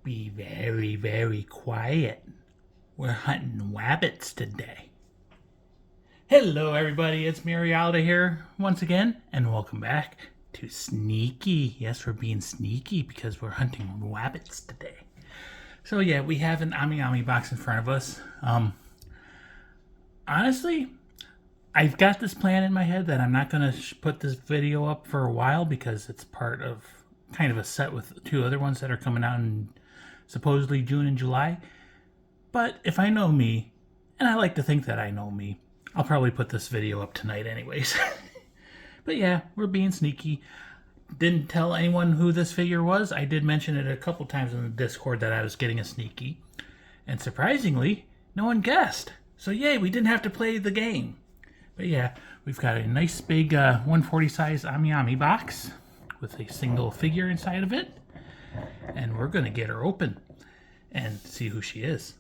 Be very, very quiet. We're hunting wabbits today. Hello everybody, it's Marialda here once again, and welcome back to Sneaky. Yes, we're being sneaky because we're hunting wabbits today. So yeah, we have an Ami box in front of us. Honestly, I've got this plan in my head that I'm not going to put this video up for a while because it's part of kind of a set with two other ones that are coming out in supposedly June and July. But if I know me, and I like to think that I know me, I'll probably put this video up tonight anyways. But yeah, we're being sneaky. Didn't tell anyone who this figure was. I did mention it a couple times in the Discord that I was getting a sneaky. And surprisingly, no one guessed. So yay, we didn't have to play the game. But yeah, we've got a nice big 140 size Ami box with a single figure inside of it. And we're going to get her open and see who she is.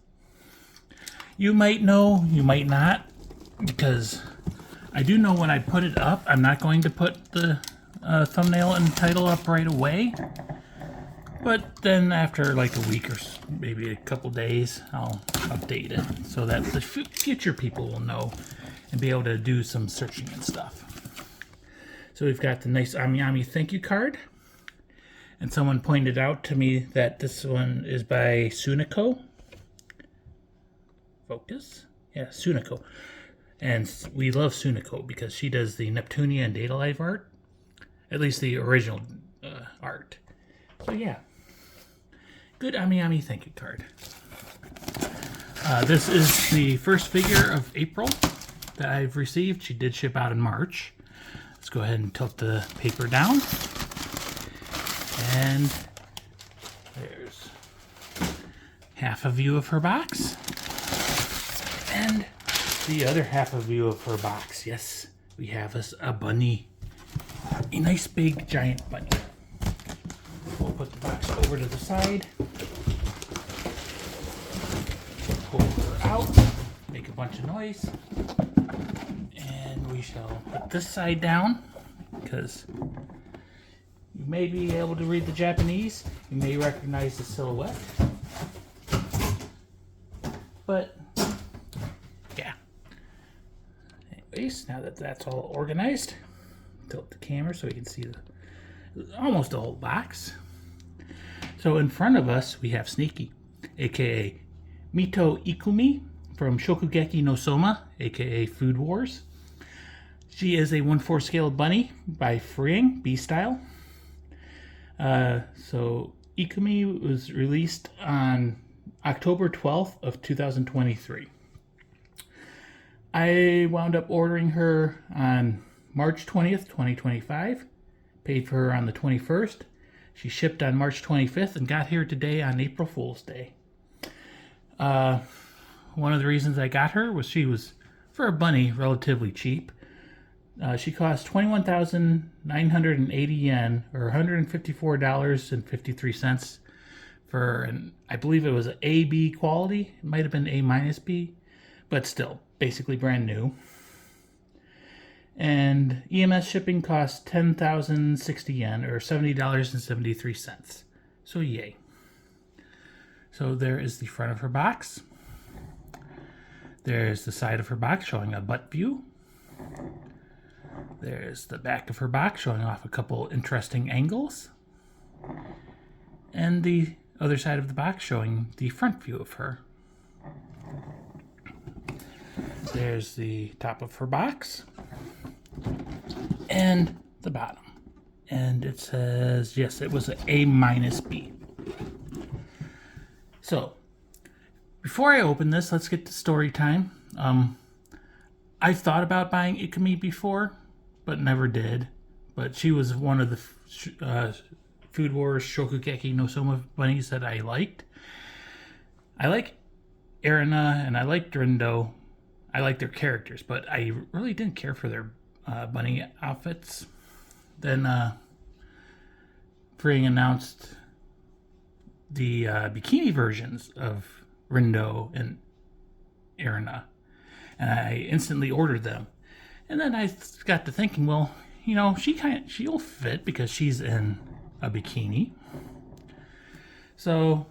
You might know, you might not, because I do know when I put it up, I'm not going to put the thumbnail and title up right away. But then after like a week or maybe a couple days, I'll update it so that the future people will know and be able to do some searching and stuff. So we've got the nice Ami thank you card. And someone pointed out to me that this one is by Sunako. Focus? Yeah, Sunako. And we love Sunako because she does the Neptunia and Data Life art. At least the original art. So yeah. Good Ami thank you card. This is the first figure of April that I've received. She did ship out in March. Let's go ahead and tilt the paper down. And there's half a view of her box. And the other half a view of her box. Yes, we have us a bunny. A nice big giant bunny. We'll put the box over to the side. Pull her out. Make a bunch of noise. And we shall put this side down because you may be able to read the Japanese. You may recognize the silhouette. But, yeah. Anyways, now that that's all organized, tilt the camera so we can see almost the whole box. So in front of us, we have Sneaky, aka Mito Ikumi from Shokugeki no Souma, aka Food Wars. She is a 1/4 scale bunny by Freeing, B-Style. So Ikumi was released on October 12th of 2023. I wound up ordering her on March 20th, 2025. Paid for her on the 21st. She shipped on March 25th and got here today on April Fool's Day. One of the reasons I got her was she was, for a bunny, relatively cheap. She cost 21,980 yen, or $154.53 for an, I believe it was an AB quality. It might have been A-B, but still, basically brand new. And EMS shipping cost 10,060 yen, or $70.73. So yay. So there is the front of her box. There's the side of her box showing a butt view. There's the back of her box showing off a couple interesting angles. And the other side of the box showing the front view of her. There's the top of her box. And the bottom. And it says, yes, it was an A-B. So, before I open this, let's get to story time. I've thought about buying Ikumi before, but never did. But she was one of the Food Wars Shokugeki no Souma bunnies that I liked. I like Erina and I like Rindo. I like their characters, but I really didn't care for their bunny outfits. Then Freeing announced the bikini versions of Rindo and Erina, and I instantly ordered them. And then I got to thinking, well, you know, she'll fit because she's in a bikini. So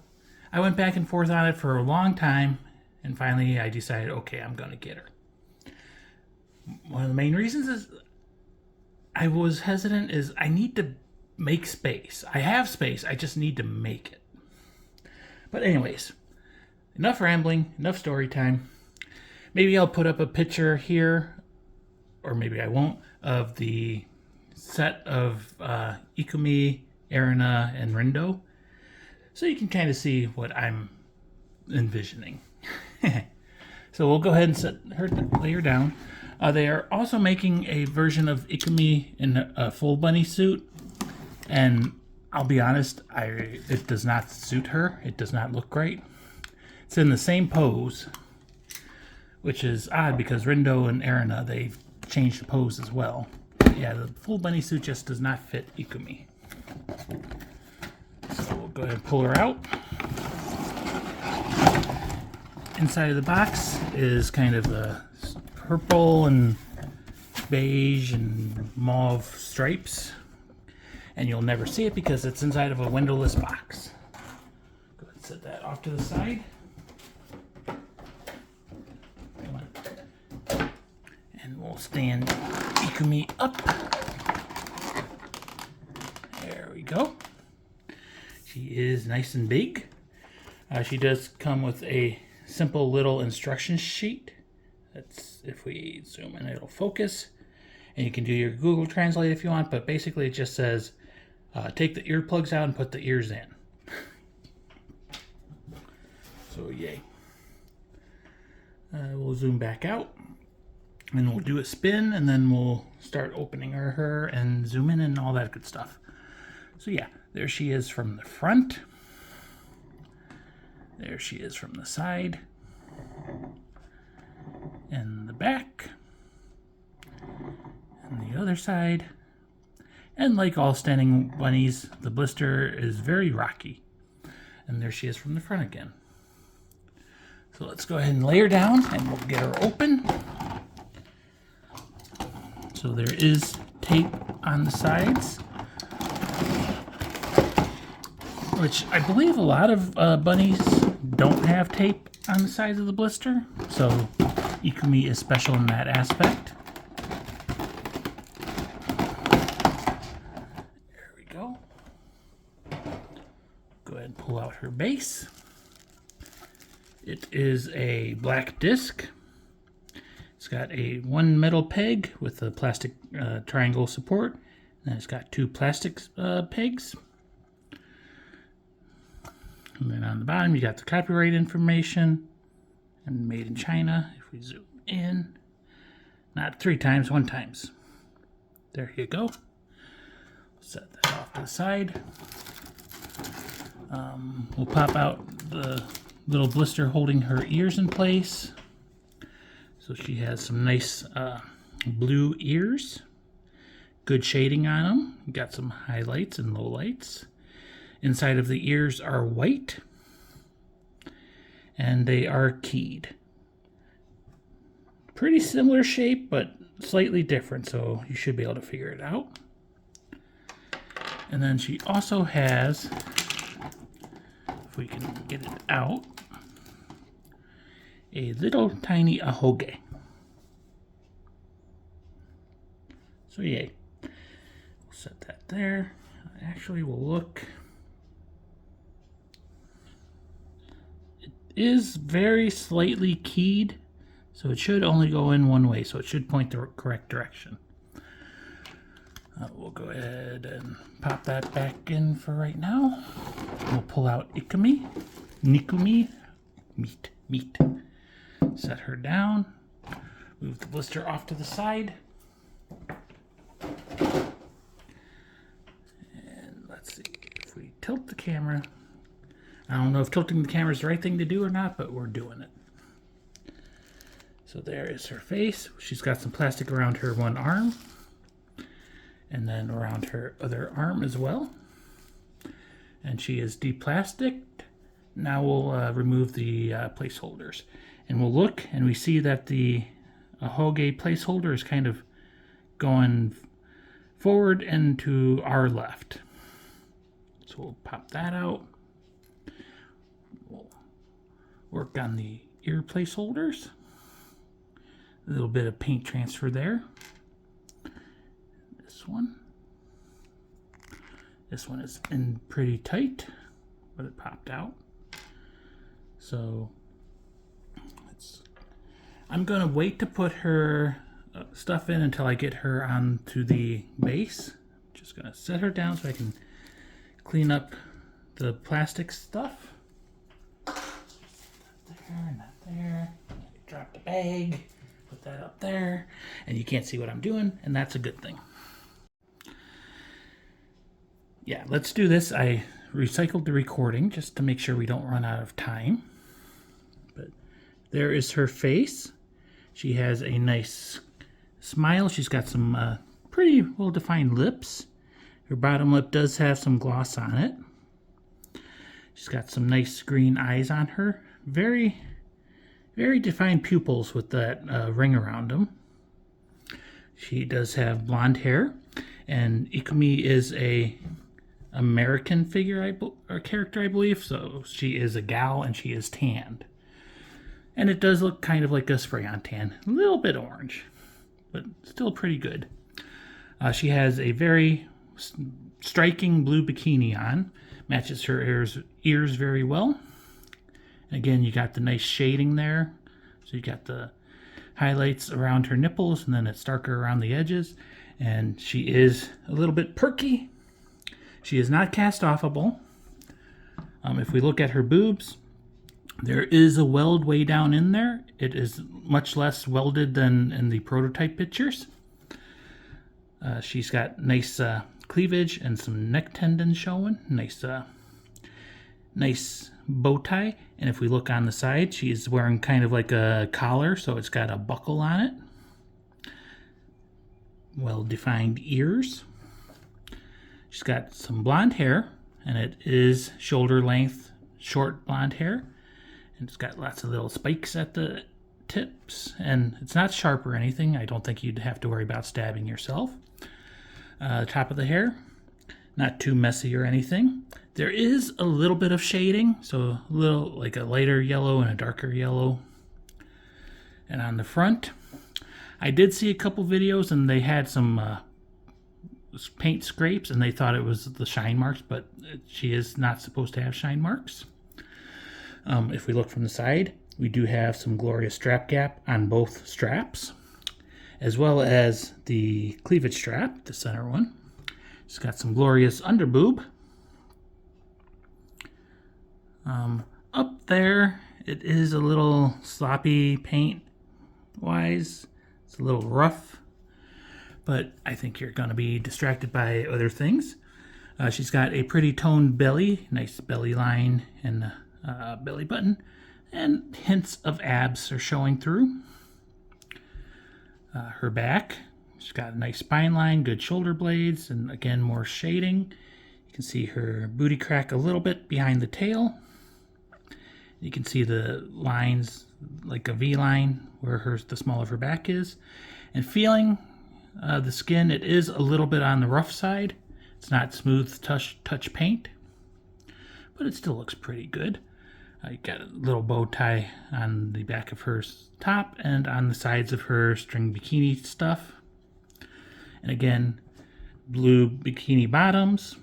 I went back and forth on it for a long time, and finally I decided, okay, I'm going to get her. One of the main reasons is I was hesitant is I need to make space. I have space, I just need to make it. But anyways, enough rambling, enough story time. Maybe I'll put up a picture here, or maybe I won't, of the set of Ikumi, Erina, and Rindo, so you can kind of see what I'm envisioning. So we'll go ahead and lay her down. They are also making a version of Ikumi in a full bunny suit, and I'll be honest, it does not suit her. It does not look great. It's in the same pose, which is odd because Rindo and Erina, they've changed the pose as well. But yeah, the full bunny suit just does not fit Ikumi. So we'll go ahead and pull her out. Inside of the box is kind of a purple and beige and mauve stripes. And you'll never see it because it's inside of a windowless box. Go ahead and set that off to the side. And we'll stand Ikumi up. There we go. She is nice and big. She does come with a simple little instruction sheet. That's, if we zoom in, it'll focus. And you can do your Google Translate if you want, but basically it just says, take the earplugs out and put the ears in. So yay. We'll zoom back out. And we'll do a spin, and then we'll start opening her and zoom in and all that good stuff. So yeah, there she is from the front. There she is from the side. And the back. And the other side. And like all standing bunnies, the blister is very rocky. And there she is from the front again. So let's go ahead and lay her down, and we'll get her open. So there is tape on the sides, which I believe a lot of bunnies don't have tape on the sides of the blister. So Ikumi is special in that aspect. There we go. Go ahead and pull out her base. It is a black disc. It's got one metal peg with a plastic triangle support, and it's got two plastic pegs. And then on the bottom, you got the copyright information and made in China. If we zoom in, not 3 times, 1 times. There you go. Set that off to the side. We'll pop out the little blister holding her ears in place. So she has some nice blue ears, good shading on them. Got some highlights and lowlights. Inside of the ears are white, and they are keyed. Pretty similar shape, but slightly different, so you should be able to figure it out. And then she also has, if we can get it out, a little tiny ahoge. So yay. We'll set that there. Actually, we'll look. It is very slightly keyed, so it should only go in one way, so it should point the correct direction. We'll go ahead and pop that back in for right now. We'll pull out Ikumi, Nikumi, meat. Set her down. Move the blister off to the side. And let's see, if we tilt the camera. I don't know if tilting the camera is the right thing to do or not, but we're doing it. So there is her face. She's got some plastic around her one arm. And then around her other arm as well. And she is deplasticed. Now we'll remove the placeholders. And we'll look, and we see that the ahoge placeholder is kind of going forward and to our left. So we'll pop that out. work on the ear placeholders. A little bit of paint transfer there. This one. This one is in pretty tight, but it popped out. So I'm gonna wait to put her stuff in until I get her onto the base. Just gonna set her down so I can clean up the plastic stuff. Not there, not there. Drop the bag, put that up there, and you can't see what I'm doing, and that's a good thing. Yeah, let's do this. I recycled the recording just to make sure we don't run out of time. But there is her face. She has a nice smile. She's got some pretty well-defined lips. Her bottom lip does have some gloss on it. She's got some nice green eyes on her. Very, very defined pupils with that ring around them. She does have blonde hair. And Ikumi is a American figure or character, I believe. So she is a gal and she is tanned. And it does look kind of like a spray-on tan. A little bit orange, but still pretty good. She has a very striking blue bikini on. Matches her ears very well. And again, you got the nice shading there. So you got the highlights around her nipples, and then it's darker around the edges. And she is a little bit perky. She is not cast-offable. If we look at her boobs, there is a weld way down in there. It is much less welded than in the prototype pictures. She's got nice cleavage and some neck tendons showing. Nice bow tie. And if we look on the side, she's wearing kind of like a collar, so it's got a buckle on it. Well-defined ears. She's got some blonde hair, and it is shoulder length, short blonde hair. And it's got lots of little spikes at the tips, and it's not sharp or anything. I don't think you'd have to worry about stabbing yourself. Top of the hair, not too messy or anything. There is a little bit of shading, so a little like a lighter yellow and a darker yellow. And on the front, I did see a couple videos and they had some paint scrapes and they thought it was the shine marks, but she is not supposed to have shine marks. If we look from the side, we do have some glorious strap gap on both straps, as well as the cleavage strap, the center one. It's got some glorious underboob. Up there, it is a little sloppy paint-wise. It's a little rough, but I think you're going to be distracted by other things. She's got a pretty toned belly, nice belly line and belly button, and hints of abs are showing through. Her back, she's got a nice spine line, good shoulder blades, and again more shading. You can see her booty crack a little bit behind the tail. You can see the lines like a V line where the small of her back is. And feeling the skin, it is a little bit on the rough side. It's not smooth touch paint, but it still looks pretty good. You got a little bow tie on the back of her top and on the sides of her string bikini stuff. And again, blue bikini bottoms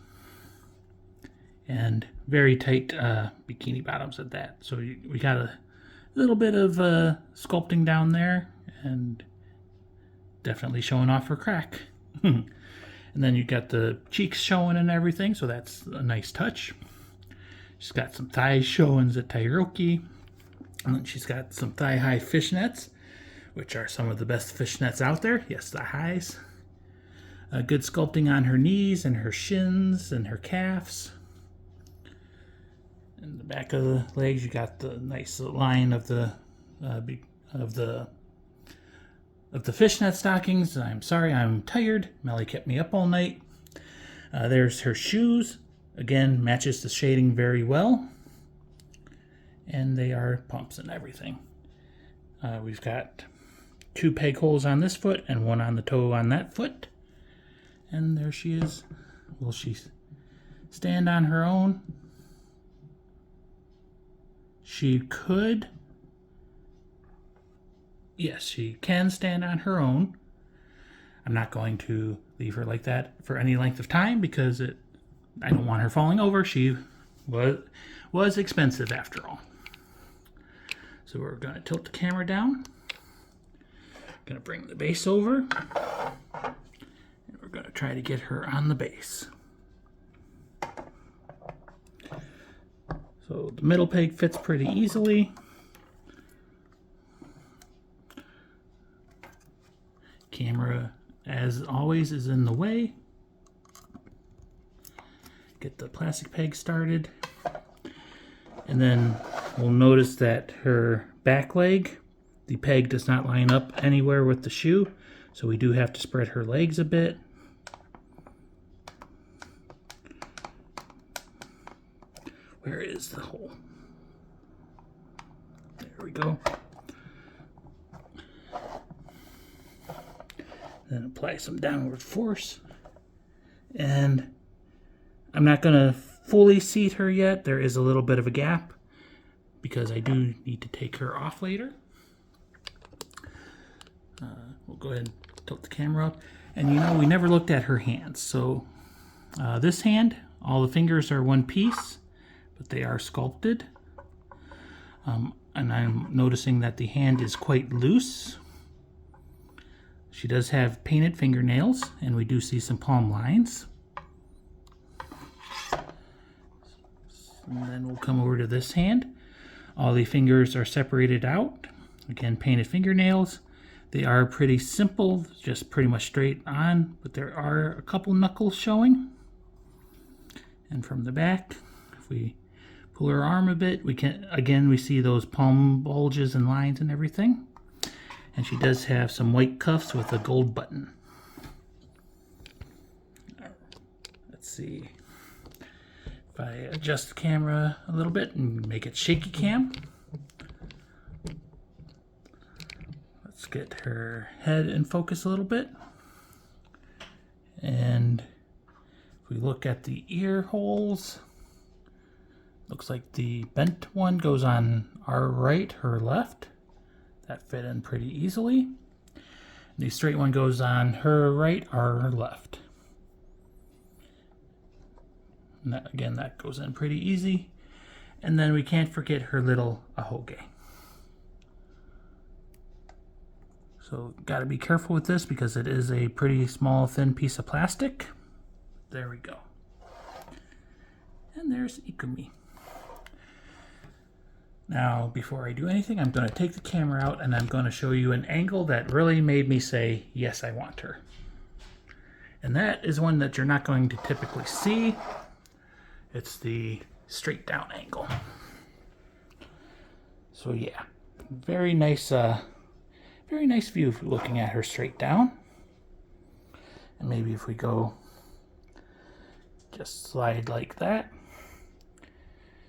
and very tight bikini bottoms at that. So we got a little bit of sculpting down there and definitely showing off her crack. And then you got the cheeks showing and everything, so that's a nice touch. She's got some thighs showing at Tairoki. And then she's got some thigh-high fishnets, which are some of the best fishnets out there. Yes, the highs. Good sculpting on her knees and her shins and her calves. In the back of the legs, you got the nice line of the fishnet stockings. I'm sorry, I'm tired. Melly kept me up all night. There's her shoes. Again, matches the shading very well. And they are pumps and everything. We've got 2 peg holes on this foot and 1 on the toe on that foot. And there she is. Will she stand on her own? She could, yes, she can stand on her own. I'm not going to leave her like that for any length of time because I don't want her falling over. She was expensive after all. So we're going to tilt the camera down. Going to bring the base over. And we're going to try to get her on the base. So the middle peg fits pretty easily. Camera, as always, is in the way. Get the plastic peg started. And then we'll notice that her back leg, the peg does not line up anywhere with the shoe. So we do have to spread her legs a bit. Where is the hole? There we go. Then apply some downward force. And I'm not going to fully seat her yet. There is a little bit of a gap because I do need to take her off later. We'll go ahead and tilt the camera up. And you know, we never looked at her hands. So this hand, all the fingers are one piece, but they are sculpted. And I'm noticing that the hand is quite loose. She does have painted fingernails, and we do see some palm lines. And then we'll come over to this hand. All the fingers are separated out. Again, painted fingernails. They are pretty simple, just pretty much straight on, but there are a couple knuckles showing. And from the back, if we pull her arm a bit, we see those palm bulges and lines and everything. And she does have some white cuffs with a gold button. Let's see. If I adjust the camera a little bit and make it shaky cam. Let's get her head in focus a little bit. And if we look at the ear holes, looks like the bent one goes on our right, her left. That fit in pretty easily. The straight one goes on her right, our left. And that, again, that goes in pretty easy. And then we can't forget her little ahoge. So gotta be careful with this because it is a pretty small, thin piece of plastic. There we go. And there's Ikumi. Now, before I do anything, I'm going to take the camera out and I'm going to show you an angle that really made me say, yes, I want her. And that is one that you're not going to typically see. It's the straight down angle. So yeah, very nice view looking at her straight down. And maybe if we go just slide like that.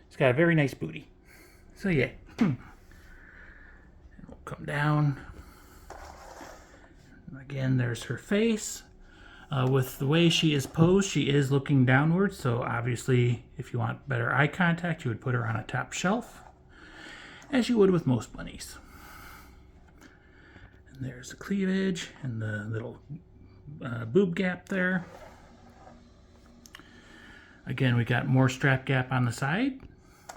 It's got a very nice booty. So yeah, and we'll come down. Again, there's her face. With the way she is posed, she is looking downward. So obviously, if you want better eye contact, you would put her on a top shelf, as you would with most bunnies. And there's the cleavage and the little boob gap there. Again, we got more strap gap on the side.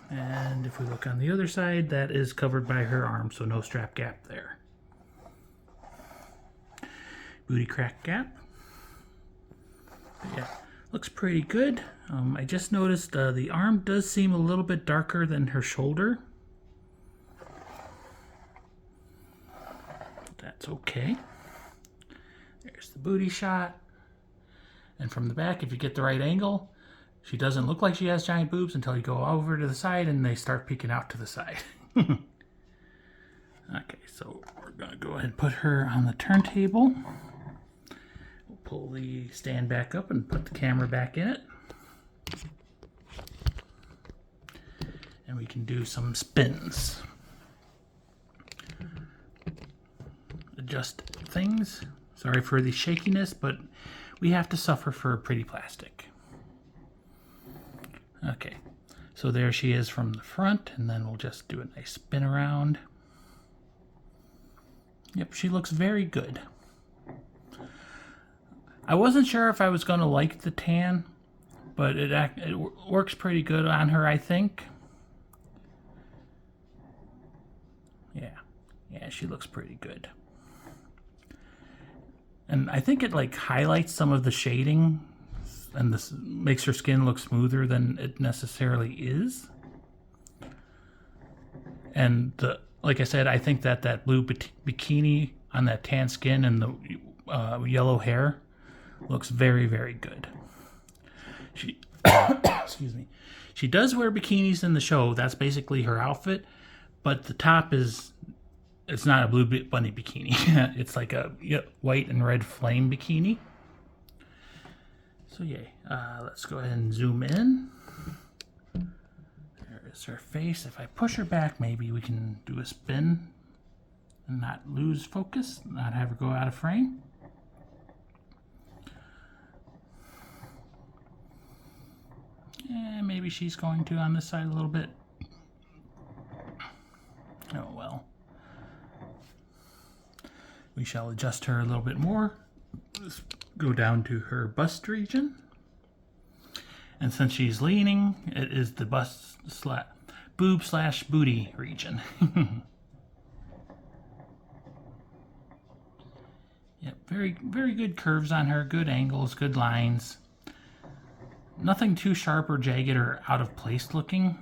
And if we look on the other side, that is covered by her arm, so no strap gap there. Booty crack gap. But yeah, looks pretty good. I just noticed the arm does seem a little bit darker than her shoulder. That's okay. There's the booty shot. And from the back, if you get the right angle, she doesn't look like she has giant boobs until you go over to the side and they start peeking out to the side. Okay, so we're going to go ahead and put her on the turntable. We'll pull the stand back up and put the camera back in it. And we can do some spins. Adjust things. Sorry for the shakiness, but we have to suffer for pretty plastic. Okay, So there she is from the front, and then we'll just do a nice spin around. Yep, she looks very good. I wasn't sure if I was going to like the tan, but it works pretty good on her, I think. Yeah, she looks pretty good. And I think it like highlights some of the shading, and this makes her skin look smoother than it necessarily is. And like I said, I think that blue bikini on that tan skin and the yellow hair looks very, very good. She, excuse me. She does wear bikinis in the show. That's basically her outfit, but the top it's not a blue bunny bikini. It's like a white and red flame bikini. So yay. Let's go ahead and zoom in. There is her face. If I push her back, maybe we can do a spin and not lose focus, not have her go out of frame. And maybe she's going to on this side a little bit. Oh well. We shall adjust her a little bit more. Let's go down to her bust region. And since she's leaning, it is the boob / booty region. Yep, very, very good curves on her, good angles, good lines. Nothing too sharp or jagged or out of place looking.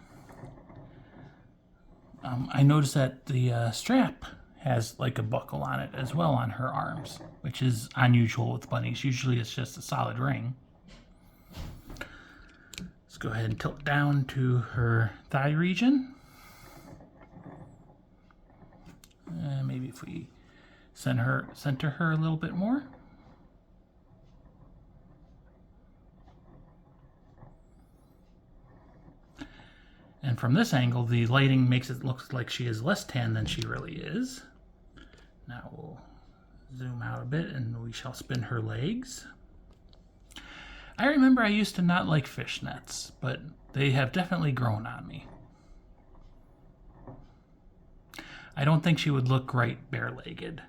I noticed that the strap has like a buckle on it as well on her arms, which is unusual with bunnies. Usually it's just a solid ring. Let's go ahead and tilt down to her thigh region. Maybe if we center her a little bit more. And from this angle, the lighting makes it look like she is less tan than she really is. Now we'll zoom out a bit and we shall spin her legs. I remember I used to not like fishnets, but they have definitely grown on me. I don't think she would look right bare-legged.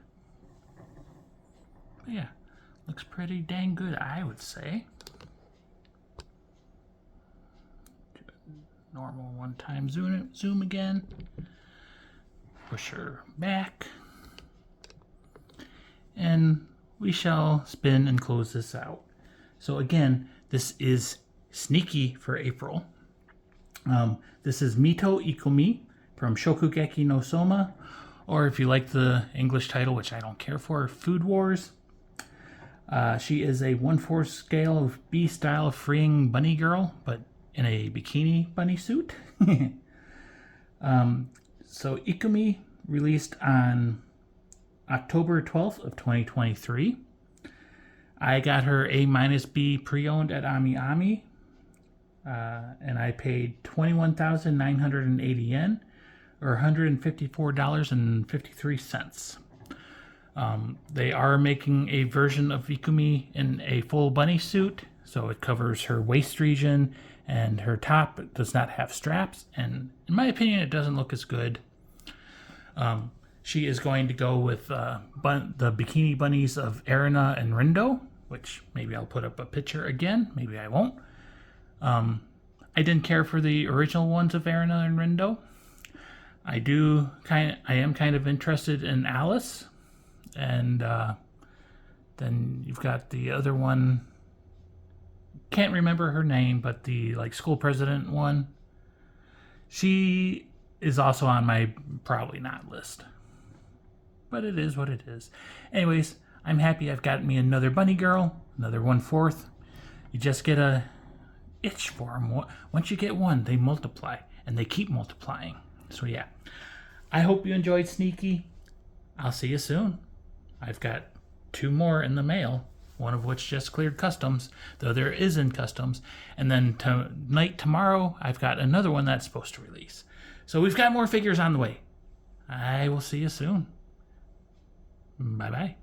But yeah, looks pretty dang good, I would say. Normal one-time zoom again. Push her back. And we shall spin and close this out. So again, this is Sneaky for April. This is Mito Ikumi from Shokugeki no Souma, or if you like the English title, which I don't care for, Food Wars. She is a 1/4 scale of B style freeing bunny girl, but in a bikini bunny suit. So Ikumi released on October 12th of 2023. I got her A-B pre-owned at AmiAmi, and I paid 21,980 yen, or $154.53. They are making a version of Ikumi in a full bunny suit, so it covers her waist region, and her top does not have straps, and in my opinion it doesn't look as good. She is going to go with the bikini bunnies of Erina and Rindo, which maybe I'll put up a picture again, maybe I won't. I didn't care for the original ones of Erina and Rindo. I am kind of interested in Alice, and then you've got the other one. Can't remember her name, but the school president one. She is also on my probably not list, but it is what it is. Anyways, I'm happy I've got me another bunny girl, another 1/4. You just get a itch for them. Once you get one, they multiply, and they keep multiplying. So yeah, I hope you enjoyed Sneaky. I'll see you soon. I've got 2 more in the mail, one of which just cleared customs, though there is in customs. And then tomorrow, I've got another one that's supposed to release. So we've got more figures on the way. I will see you soon. Bye-bye.